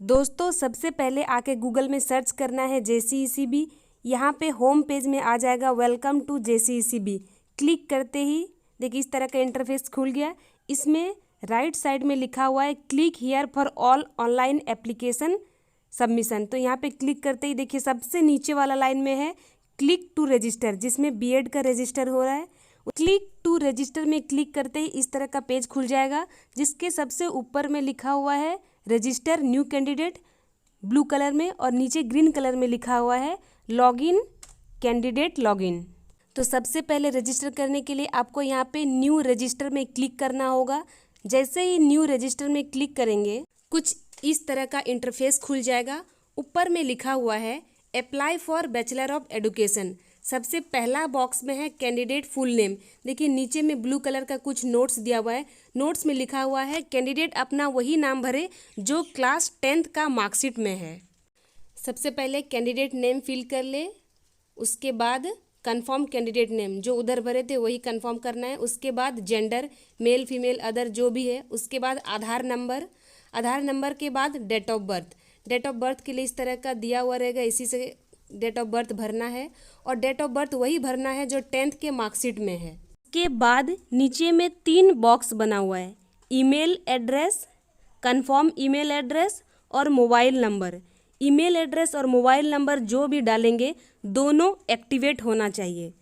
दोस्तों सबसे पहले आके गूगल में सर्च करना है JCECB। यहाँ पे होम पेज में आ जाएगा वेलकम टू JCECB। क्लिक करते ही देखिए इस तरह का इंटरफेस खुल गया। इसमें राइट साइड में लिखा हुआ है click here for all online application submission. तो यहाँ पे क्लिक करते ही देखिए सबसे नीचे वाला लाइन में है क्लिक टू रजिस्टर, जिसमें B.Ed का रजिस्टर हो रहा है। क्लिक टू रजिस्टर में क्लिक करते ही इस तरह का पेज खुल जाएगा, जिसके सबसे ऊपर में लिखा हुआ है register new candidate blue colour में, और नीचे ग्रीन कलर में लिखा हुआ है लॉगिन कैंडिडेट लॉगिन। तो सबसे पहले रजिस्टर करने के लिए आपको यहाँ पे न्यू रजिस्टर में क्लिक करना होगा। जैसे ही न्यू रजिस्टर में क्लिक करेंगे कुछ इस तरह का इंटरफेस खुल जाएगा। ऊपर में लिखा हुआ है apply for bachelor of education. सबसे पहला बॉक्स में है कैंडिडेट फुल नेम। देखिए नीचे में ब्लू कलर का कुछ नोट्स दिया हुआ है। नोट्स में लिखा हुआ है कैंडिडेट अपना वही नाम भरे जो क्लास 10th का मार्कशीट में है। सबसे पहले कैंडिडेट नेम फिल कर ले, उसके बाद कंफर्म कैंडिडेट नेम जो उधर भरे थे वही कंफर्म करना है। उसके बाद जेंडर मेल फीमेल अदर जो भी है। उसके बाद आधार नंबर के बाद date of birth. Date of birth के लिए इस तरह का दिया हुआ रहेगा, इसी से डेट ऑफ बर्थ भरना है, और डेट ऑफ बर्थ वही भरना है जो 10th के मार्कशीट में है। उसके बाद नीचे में 3 बॉक्स बना हुआ है email address, confirm email address और मोबाइल नंबर। ईमेल एड्रेस और मोबाइल नंबर जो भी डालेंगे दोनों एक्टिवेट होना चाहिए।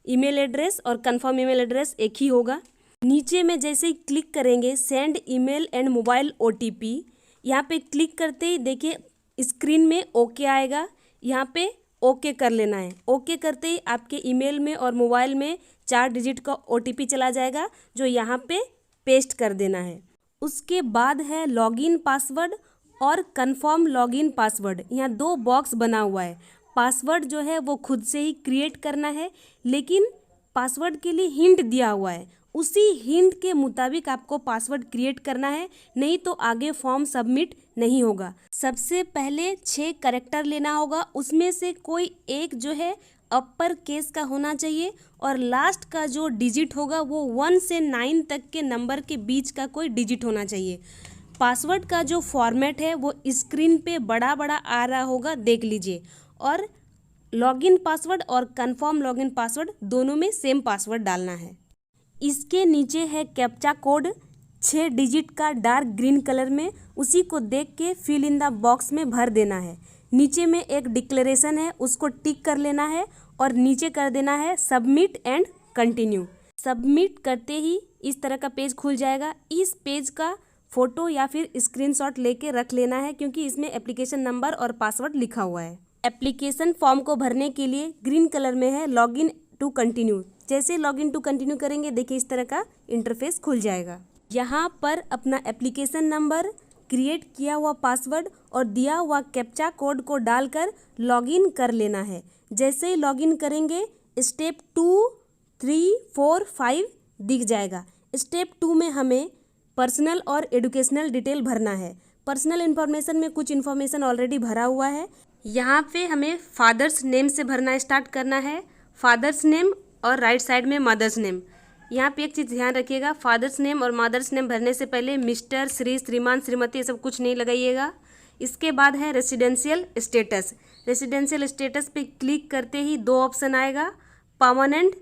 ईमेल एड्रेस और कंफर्म ईमेल एड्रेस एक ही होगा। नीचे में जैसे ही क्लिक करेंगे send email and mobile OTP, यहाँ पे क्लिक करते ही देखिए स्क्रीन में ओके आएगा। यहाँ पे ओके कर लेना है। ओके करते ही आपके ईमेल में और मोबाइल में 4 डिजिट का OTP चला जाएगा, जो यहाँ पे पेस्ट कर देना है। उसके बाद है लॉगिन पासवर्ड और कंफर्म लॉगिन पासवर्ड। यहाँ 2 बॉक्स बना हुआ है। पासवर्ड जो है वो खुद से ही क्रिएट करना है, लेकिन पासवर्ड के लिए हिंट दिया हुआ है, उसी हिंट के मुताबिक आपको पासवर्ड क्रिएट करना है, नहीं तो आगे फॉर्म सबमिट नहीं होगा। सबसे पहले 6 कैरेक्टर लेना होगा, उसमें से कोई एक जो है अपर केस का होना चाहिए, और लास्ट का जो डिजिट होगा वो 1 से 9 तक के नंबर के बीच का कोई डिजिट होना चाहिए। पासवर्ड का जो फॉर्मेट है वो स्क्रीन पे बड़ा बड़ा आ रहा होगा, देख लीजिए। और लॉगिन पासवर्ड और कंफर्म लॉगिन पासवर्ड दोनों में सेम पासवर्ड डालना है। इसके नीचे है कैप्चा कोड 6 डिजिट का डार्क ग्रीन कलर में, उसी को देख के फिल इन द बॉक्स में भर देना है। नीचे में एक डिक्लेरेशन है, उसको टिक कर लेना है और नीचे कर देना है सबमिट एंड कंटिन्यू। सबमिट करते ही इस तरह का पेज खुल जाएगा। इस पेज का फोटो या फिर स्क्रीनशॉट लेके रख लेना है, क्योंकि इसमें एप्लीकेशन नंबर और पासवर्ड लिखा हुआ है। एप्लीकेशन फॉर्म को भरने के लिए ग्रीन कलर में है लॉगिन टू कंटिन्यू। जैसे लॉगिन टू कंटिन्यू करेंगे देखिए इस तरह का इंटरफेस खुल जाएगा। यहाँ पर अपना एप्लीकेशन नंबर, क्रिएट किया हुआ पासवर्ड और दिया हुआ कैप्चा कोड को डालकर लॉगिन कर लेना है। जैसे ही लॉगिन करेंगे स्टेप 2, 3, 4, 5 दिख जाएगा। स्टेप 2 में हमें पर्सनल और एडुकेशनल डिटेल भरना है। पर्सनल इन्फॉर्मेशन में कुछ इन्फॉर्मेशन ऑलरेडी भरा हुआ है। यहाँ पे हमें फादर्स नेम से भरना स्टार्ट करना है, फादर्स नेम और राइट साइड में मदर्स नेम। यहाँ पे एक चीज़ ध्यान रखिएगा, फादर्स नेम और मदर्स नेम भरने से पहले मिस्टर, श्री, श्रीमान, श्रीमती ये सब कुछ नहीं लगाइएगा। इसके बाद है रेसिडेंशियल स्टेटस। रेसिडेंशियल स्टेटस पे क्लिक करते ही 2 ऑप्शन आएगा, परमानेंट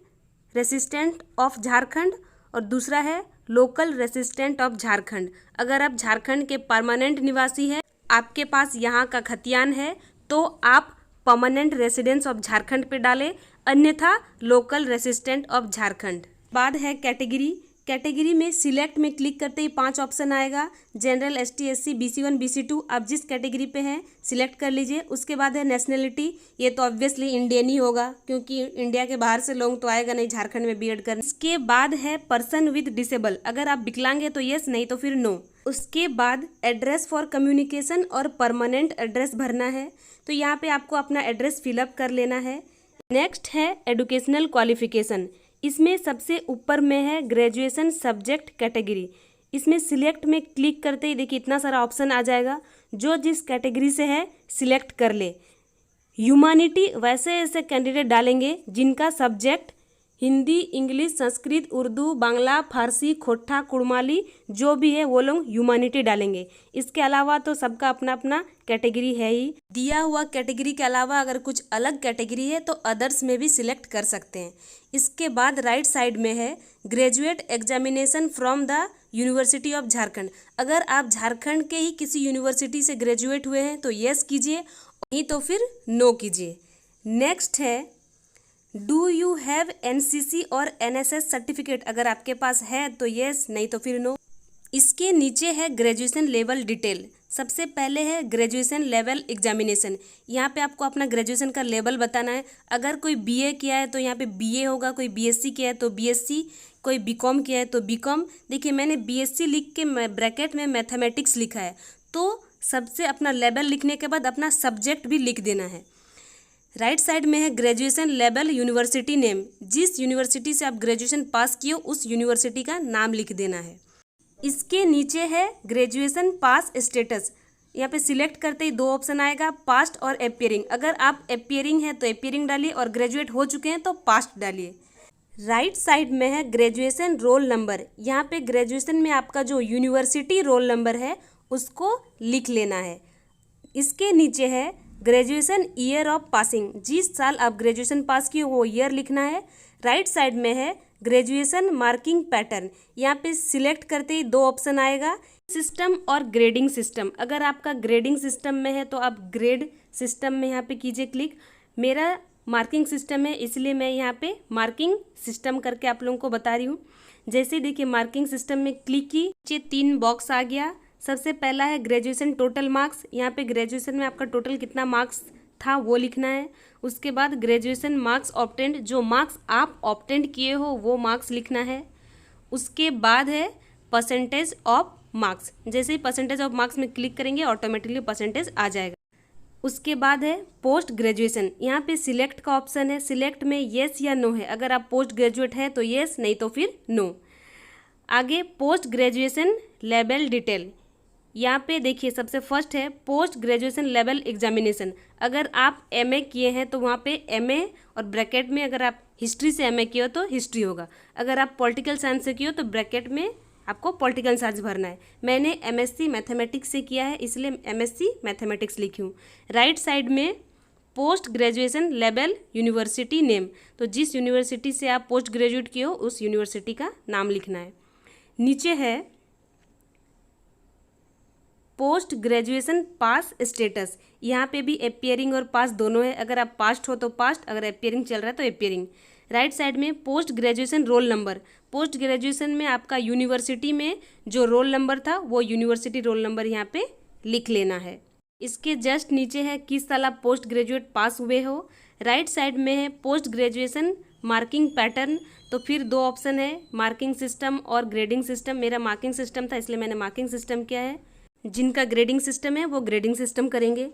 रेसिडेंट ऑफ झारखंड और दूसरा है लोकल रेसिडेंट ऑफ झारखंड। अगर आप झारखंड के परमानेंट निवासी हैं, आपके पास यहाँ का खतियान है, तो आप परमानेंट रेसिडेंस ऑफ झारखंड पे डालें, अन्यथा लोकल रेसिडेंट ऑफ झारखंड। बाद है कैटेगरी। कैटेगरी में सिलेक्ट में क्लिक करते ही 5 ऑप्शन आएगा, general, ST, SC, BC1, BC2। आप जिस कैटेगरी पे हैं सिलेक्ट कर लीजिए। उसके बाद है नेशनलिटी। ये तो ऑब्वियसली इंडियन ही होगा, क्योंकि इंडिया के बाहर से लोग तो आएगा नहीं झारखंड में B.Ed करने। इसके बाद है पर्सन विद डिसेबल। अगर आप विकलांग है तो येस, नहीं तो फिर नो। उसके बाद एड्रेस फॉर कम्युनिकेशन और परमानेंट एड्रेस भरना है, तो यहाँ पे आपको अपना एड्रेस फिलअप कर लेना है। नेक्स्ट है एजुकेशनल क्वालिफिकेशन। इसमें सबसे ऊपर में है ग्रेजुएशन सब्जेक्ट कैटेगरी। इसमें सिलेक्ट में क्लिक करते ही देखिए इतना सारा ऑप्शन आ जाएगा, जो जिस कैटेगरी से है सिलेक्ट कर ले। ह्यूमैनिटी वैसे ऐसे कैंडिडेट डालेंगे जिनका सब्जेक्ट हिंदी, इंग्लिश, संस्कृत, उर्दू, बांग्ला, फारसी, खोटा, कुड़माली जो भी है वो लोग ह्यूमैनिटी डालेंगे। इसके अलावा तो सबका अपना अपना कैटेगरी है ही। दिया हुआ कैटेगरी के अलावा अगर कुछ अलग कैटेगरी है तो अदर्स में भी सिलेक्ट कर सकते हैं। इसके बाद राइट साइड में है graduate examination from the university of Jharkhand. अगर आप झारखंड के ही किसी यूनिवर्सिटी से ग्रेजुएट हुए हैं तो येस कीजिए, नहीं तो फिर नो कीजिए। नेक्स्ट है डू यू हैव एनसीसी और एनएसएस सर्टिफिकेट। अगर आपके पास है तो येस, नहीं तो फिर नो। इसके नीचे है ग्रेजुएशन लेवल डिटेल। सबसे पहले है ग्रेजुएशन लेवल एग्जामिनेशन। यहाँ पे आपको अपना ग्रेजुएशन का लेवल बताना है। अगर कोई बीए किया है तो यहाँ पे बीए होगा, कोई बीएससी किया है तो बीएससी, कोई बीकॉम किया है तो बीकॉम। देखिए मैंने बीएससी लिख के ब्रैकेट में मैथमेटिक्स लिखा है, तो सबसे अपना लेवल लिखने के बाद अपना सब्जेक्ट भी लिख देना है। राइट साइड में है ग्रेजुएशन लेवल यूनिवर्सिटी नेम। जिस यूनिवर्सिटी से आप ग्रेजुएशन पास किए हो उस यूनिवर्सिटी का नाम लिख देना है। इसके नीचे है ग्रेजुएशन पास स्टेटस। यहाँ पे सिलेक्ट करते ही दो ऑप्शन आएगा, पास्ट और अपियरिंग। अगर आप अपियरिंग है तो अपियरिंग डालिए और ग्रेजुएट हो चुके हैं तो पास्ट डालिए। राइट साइड में है ग्रेजुएशन रोल नंबर। यहाँ पे ग्रेजुएशन में आपका जो यूनिवर्सिटी रोल नंबर है उसको लिख लेना है। इसके नीचे है ग्रेजुएशन ईयर ऑफ पासिंग। जिस साल आप ग्रेजुएशन पास किए वो ईयर लिखना है। राइट साइड में है ग्रेजुएशन मार्किंग पैटर्न। यहाँ पे सिलेक्ट करते ही दो ऑप्शन आएगा, सिस्टम और ग्रेडिंग सिस्टम। अगर आपका ग्रेडिंग सिस्टम में है तो आप ग्रेड सिस्टम में यहाँ पे कीजिए क्लिक। मेरा मार्किंग सिस्टम है इसलिए मैं यहाँ पे मार्किंग सिस्टम करके आप लोगों को बता रही हूँ। जैसे देखिए मार्किंग सिस्टम में क्लिक की, नीचे 3 बॉक्स आ गया। सबसे पहला है ग्रेजुएशन टोटल मार्क्स। यहाँ पे ग्रेजुएशन में आपका टोटल कितना मार्क्स था वो लिखना है। उसके बाद ग्रेजुएशन मार्क्स ऑब्टेंड, जो मार्क्स आप ऑब्टेंड किए हो वो मार्क्स लिखना है। उसके बाद है परसेंटेज ऑफ मार्क्स। जैसे ही परसेंटेज ऑफ मार्क्स में क्लिक करेंगे ऑटोमेटिकली परसेंटेज आ जाएगा। उसके बाद है पोस्ट ग्रेजुएशन। यहाँ पे सिलेक्ट का ऑप्शन है, सिलेक्ट में येस या नो है। अगर आप पोस्ट ग्रेजुएट है तो येस, नहीं तो फिर नो। आगे पोस्ट ग्रेजुएशन लेवल डिटेल। यहाँ पे देखिए सबसे फर्स्ट है पोस्ट ग्रेजुएशन लेवल एग्जामिनेशन। अगर आप एमए किए हैं तो वहाँ पे एमए और ब्रैकेट में अगर आप हिस्ट्री से एमए किए हो तो हिस्ट्री होगा। अगर आप पॉलिटिकल साइंस से किए हो तो ब्रैकेट में आपको पॉलिटिकल साइंस भरना है। मैंने एमएससी मैथमेटिक्स से किया है इसलिए एमएससी मैथमेटिक्स लिखी हूँ। राइट साइड में post graduation level university name, तो जिस यूनिवर्सिटी से आप पोस्ट ग्रेजुएट किए हो उस यूनिवर्सिटी का नाम लिखना है। नीचे है पोस्ट ग्रेजुएशन पास स्टेटस। यहाँ पे भी अपियरिंग और पास दोनों है। अगर आप पास्ट हो तो पास्ट, अगर अपियरिंग चल रहा है तो अपियरिंग। राइट साइड में post graduation roll number. Post graduation में आपका यूनिवर्सिटी में जो रोल नंबर था वो यूनिवर्सिटी रोल नंबर यहाँ पे लिख लेना है। इसके जस्ट नीचे है किस साल आप पोस्ट ग्रेजुएट पास हुए हो। राइट साइड में है पोस्ट ग्रेजुएशन मार्किंग पैटर्न। तो फिर दो ऑप्शन है, मार्किंग सिस्टम और ग्रेडिंग सिस्टम। मेरा मार्किंग सिस्टम था इसलिए मैंने मार्किंग सिस्टम किया है। जिनका ग्रेडिंग सिस्टम है वो ग्रेडिंग सिस्टम करेंगे।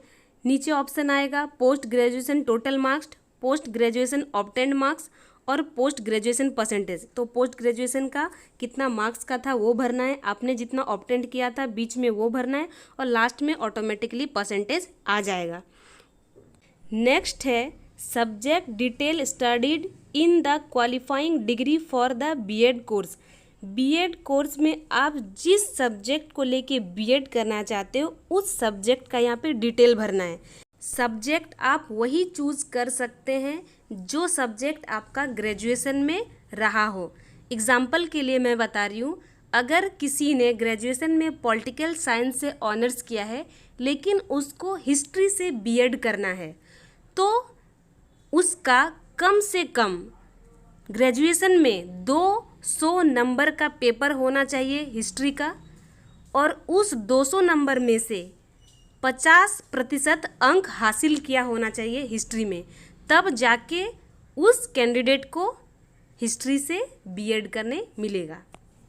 नीचे ऑप्शन आएगा post graduation total marks, post graduation obtained marks और पोस्ट ग्रेजुएशन परसेंटेज। तो पोस्ट ग्रेजुएशन का कितना मार्क्स का था वो भरना है, आपने जितना ऑब्टेंड किया था बीच में वो भरना है और लास्ट में ऑटोमेटिकली परसेंटेज आ जाएगा। नेक्स्ट है subject detail studied in the qualifying degree for the BEd course. BEd course में आप जिस सब्जेक्ट को लेके बीएड करना चाहते हो उस सब्जेक्ट का यहाँ पे डिटेल भरना है। सब्जेक्ट आप वही चूज़ कर सकते हैं जो सब्जेक्ट आपका ग्रेजुएशन में रहा हो। एग्जाम्पल के लिए मैं बता रही हूँ, अगर किसी ने ग्रेजुएशन में पॉलिटिकल साइंस से ऑनर्स किया है लेकिन उसको हिस्ट्री से बीएड करना है तो उसका कम से कम ग्रेजुएशन में 200 नंबर का पेपर होना चाहिए हिस्ट्री का, और उस 200 नंबर में से 50% अंक हासिल किया होना चाहिए हिस्ट्री में, तब जाके उस कैंडिडेट को हिस्ट्री से बीएड करने मिलेगा।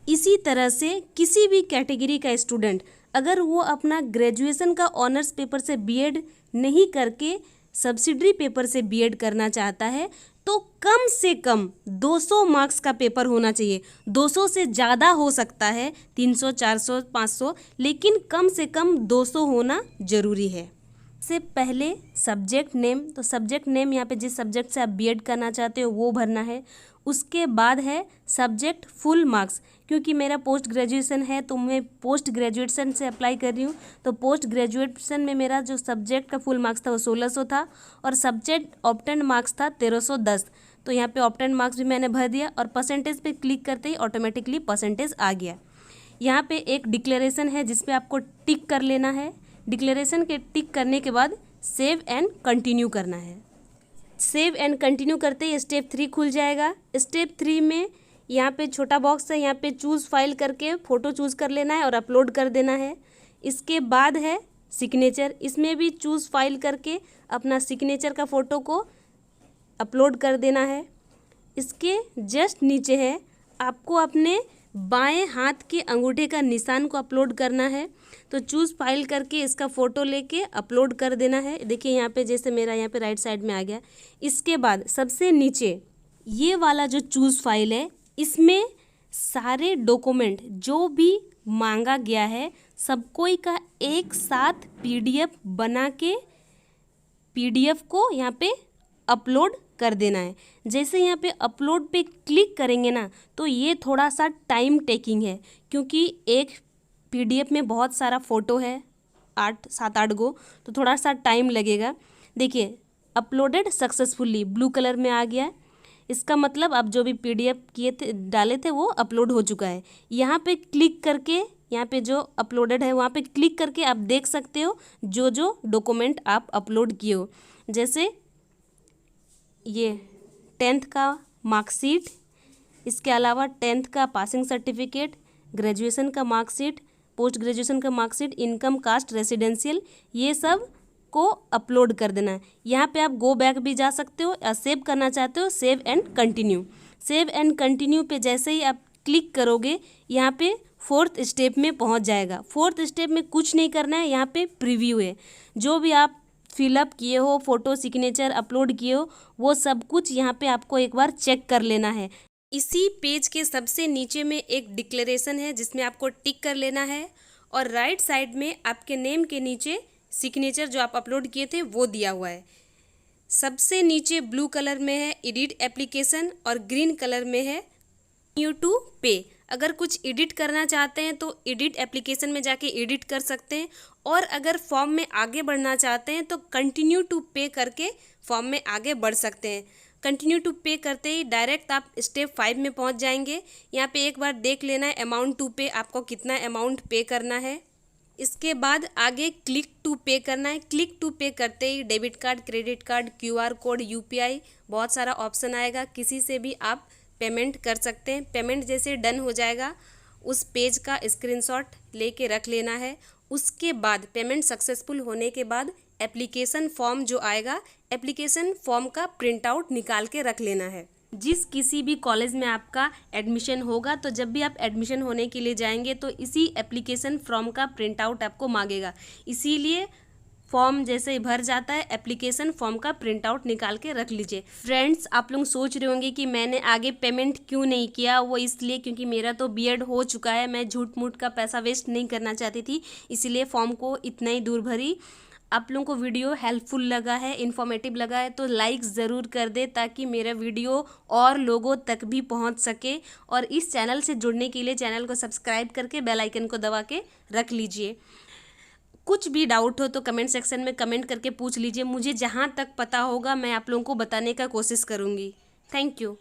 इसी तरह से किसी भी कैटेगरी का स्टूडेंट अगर वो अपना ग्रेजुएशन का ऑनर्स पेपर से बीएड नहीं करके सब्सिडरी पेपर से बीएड करना चाहता है तो कम से कम 200 मार्क्स का पेपर होना चाहिए। 200 से ज़्यादा हो सकता है, 300, 400, 500, लेकिन कम से कम 200 होना ज़रूरी है। से पहले सब्जेक्ट नेम, तो सब्जेक्ट नेम यहाँ पे जिस सब्जेक्ट से आप बीएड करना चाहते हो वो भरना है। उसके बाद है सब्जेक्ट फुल मार्क्स, क्योंकि मेरा पोस्ट ग्रेजुएशन है तो मैं पोस्ट ग्रेजुएशन से अप्लाई कर रही हूँ, तो पोस्ट ग्रेजुएशन में मेरा जो सब्जेक्ट का फुल मार्क्स था वो 1600 था और सब्जेक्ट ऑप्टेंड मार्क्स था 1310। तो यहाँ पे ऑप्टेंड मार्क्स भी मैंने भर दिया और परसेंटेज पे क्लिक करते ही ऑटोमेटिकली परसेंटेज आ गया। यहाँ पे एक डिक्लेरेशन है जिस पे आपको टिक कर लेना है। डिक्लेरेशन के टिक करने के बाद सेव एंड कंटिन्यू करना है। सेव एंड कंटिन्यू करते ही स्टेप 3 खुल जाएगा। स्टेप 3 में यहाँ पे छोटा बॉक्स है, यहाँ पे चूज़ फाइल करके फ़ोटो चूज़ कर लेना है और अपलोड कर देना है। इसके बाद है सिग्नेचर, इसमें भी चूज़ फाइल करके अपना सिग्नेचर का फ़ोटो को अपलोड कर देना है। इसके जस्ट नीचे है आपको अपने बाएं हाथ के अंगूठे का निशान को अपलोड करना है, तो चूज़ फाइल करके इसका फ़ोटो लेके अपलोड कर देना है। देखिए यहाँ पे जैसे मेरा यहाँ पे राइट साइड में आ गया। इसके बाद सबसे नीचे ये वाला जो चूज़ फाइल है इसमें सारे डॉक्यूमेंट जो भी मांगा गया है सब कोई का एक साथ पीडीएफ बना के पीडीएफ को यहाँ पे अपलोड कर देना है। जैसे यहाँ पे अपलोड पे क्लिक करेंगे ना तो ये थोड़ा सा टाइम टेकिंग है, क्योंकि एक पीडीएफ में बहुत सारा फ़ोटो है, 7-8 गो, तो थोड़ा सा टाइम लगेगा। देखिए अपलोडेड सक्सेसफुली ब्लू कलर में आ गया। इसका मतलब आप जो भी पीडीएफ किए थे डाले थे वो अपलोड हो चुका है। यहाँ पे क्लिक करके यहाँ पे जो अपलोडेड है वहाँ पे क्लिक करके आप देख सकते हो जो जो डॉक्यूमेंट आप अपलोड किए हो। जैसे ये 10th का मार्कशीट, इसके अलावा 10th का पासिंग सर्टिफिकेट, ग्रेजुएशन का मार्कशीट, पोस्ट ग्रेजुएशन का मार्कशीट, इनकम कास्ट रेसिडेंशियल, ये सब को अपलोड कर देना है। यहाँ पे आप गो बैक भी जा सकते हो या सेव करना चाहते हो save and continue. Save and continue पे जैसे ही आप क्लिक करोगे यहाँ पे 4th स्टेप में पहुँच जाएगा। 4th स्टेप में कुछ नहीं करना है, यहाँ पे प्रीव्यू है। जो भी आप फिलअप किए हो, फ़ोटो सिग्नेचर अपलोड किए हो, वो सब कुछ यहाँ पे आपको एक बार चेक कर लेना है। इसी पेज के सबसे नीचे में एक डिक्लेरेशन है जिसमें आपको टिक कर लेना है और राइट साइड में आपके नेम के नीचे सिग्नेचर जो आप अपलोड किए थे वो दिया हुआ है। सबसे नीचे ब्लू कलर में है एडिट एप्लीकेशन और ग्रीन कलर में है न्यू टू पे। अगर कुछ एडिट करना चाहते हैं तो एडिट एप्लीकेशन में जाके एडिट कर सकते हैं, और अगर फॉर्म में आगे बढ़ना चाहते हैं तो कंटिन्यू टू पे करके फॉर्म में आगे बढ़ सकते हैं। कंटिन्यू टू पे करते ही डायरेक्ट आप स्टेप 5 में पहुंच जाएंगे। यहाँ पे एक बार देख लेना है अमाउंट टू पे, आपको कितना अमाउंट पे करना है। इसके बाद आगे क्लिक टू पे करना है। क्लिक टू पे करते ही debit card, credit card, QR code, UPI, बहुत सारा ऑप्शन आएगा, किसी से भी आप पेमेंट कर सकते हैं। पेमेंट जैसे डन हो जाएगा उस पेज का स्क्रीनशॉट लेके रख लेना है। उसके बाद पेमेंट सक्सेसफुल होने के बाद एप्लीकेशन फॉर्म जो आएगा, एप्लीकेशन फॉर्म का प्रिंट आउट निकाल के रख लेना है। जिस किसी भी कॉलेज में आपका एडमिशन होगा तो जब भी आप एडमिशन होने के लिए जाएंगे तो इसी एप्लीकेशन फॉर्म का प्रिंट आउट आपको मांगेगा, इसीलिए फॉर्म जैसे ही भर जाता है एप्लीकेशन फॉर्म का प्रिंट आउट निकाल के रख लीजिए। फ्रेंड्स, आप लोग सोच रहे होंगे कि मैंने आगे पेमेंट क्यों नहीं किया, वो इसलिए क्योंकि मेरा तो बीएड हो चुका है, मैं झूठ मूठ का पैसा वेस्ट नहीं करना चाहती थी, इसलिए फॉर्म को इतना ही दूर भरी। आप लोगों को वीडियो हेल्पफुल लगा है, इन्फॉर्मेटिव लगा है तो लाइक ज़रूर कर दे ताकि मेरा वीडियो और लोगों तक भी पहुंच सके। और इस चैनल से जुड़ने के लिए चैनल को सब्सक्राइब करके बेल आइकन को दबा के रख लीजिए। कुछ भी डाउट हो तो कमेंट सेक्शन में कमेंट करके पूछ लीजिए, मुझे जहाँ तक पता होगा मैं आप लोगों को बताने का कोशिश करूँगी। Thank you.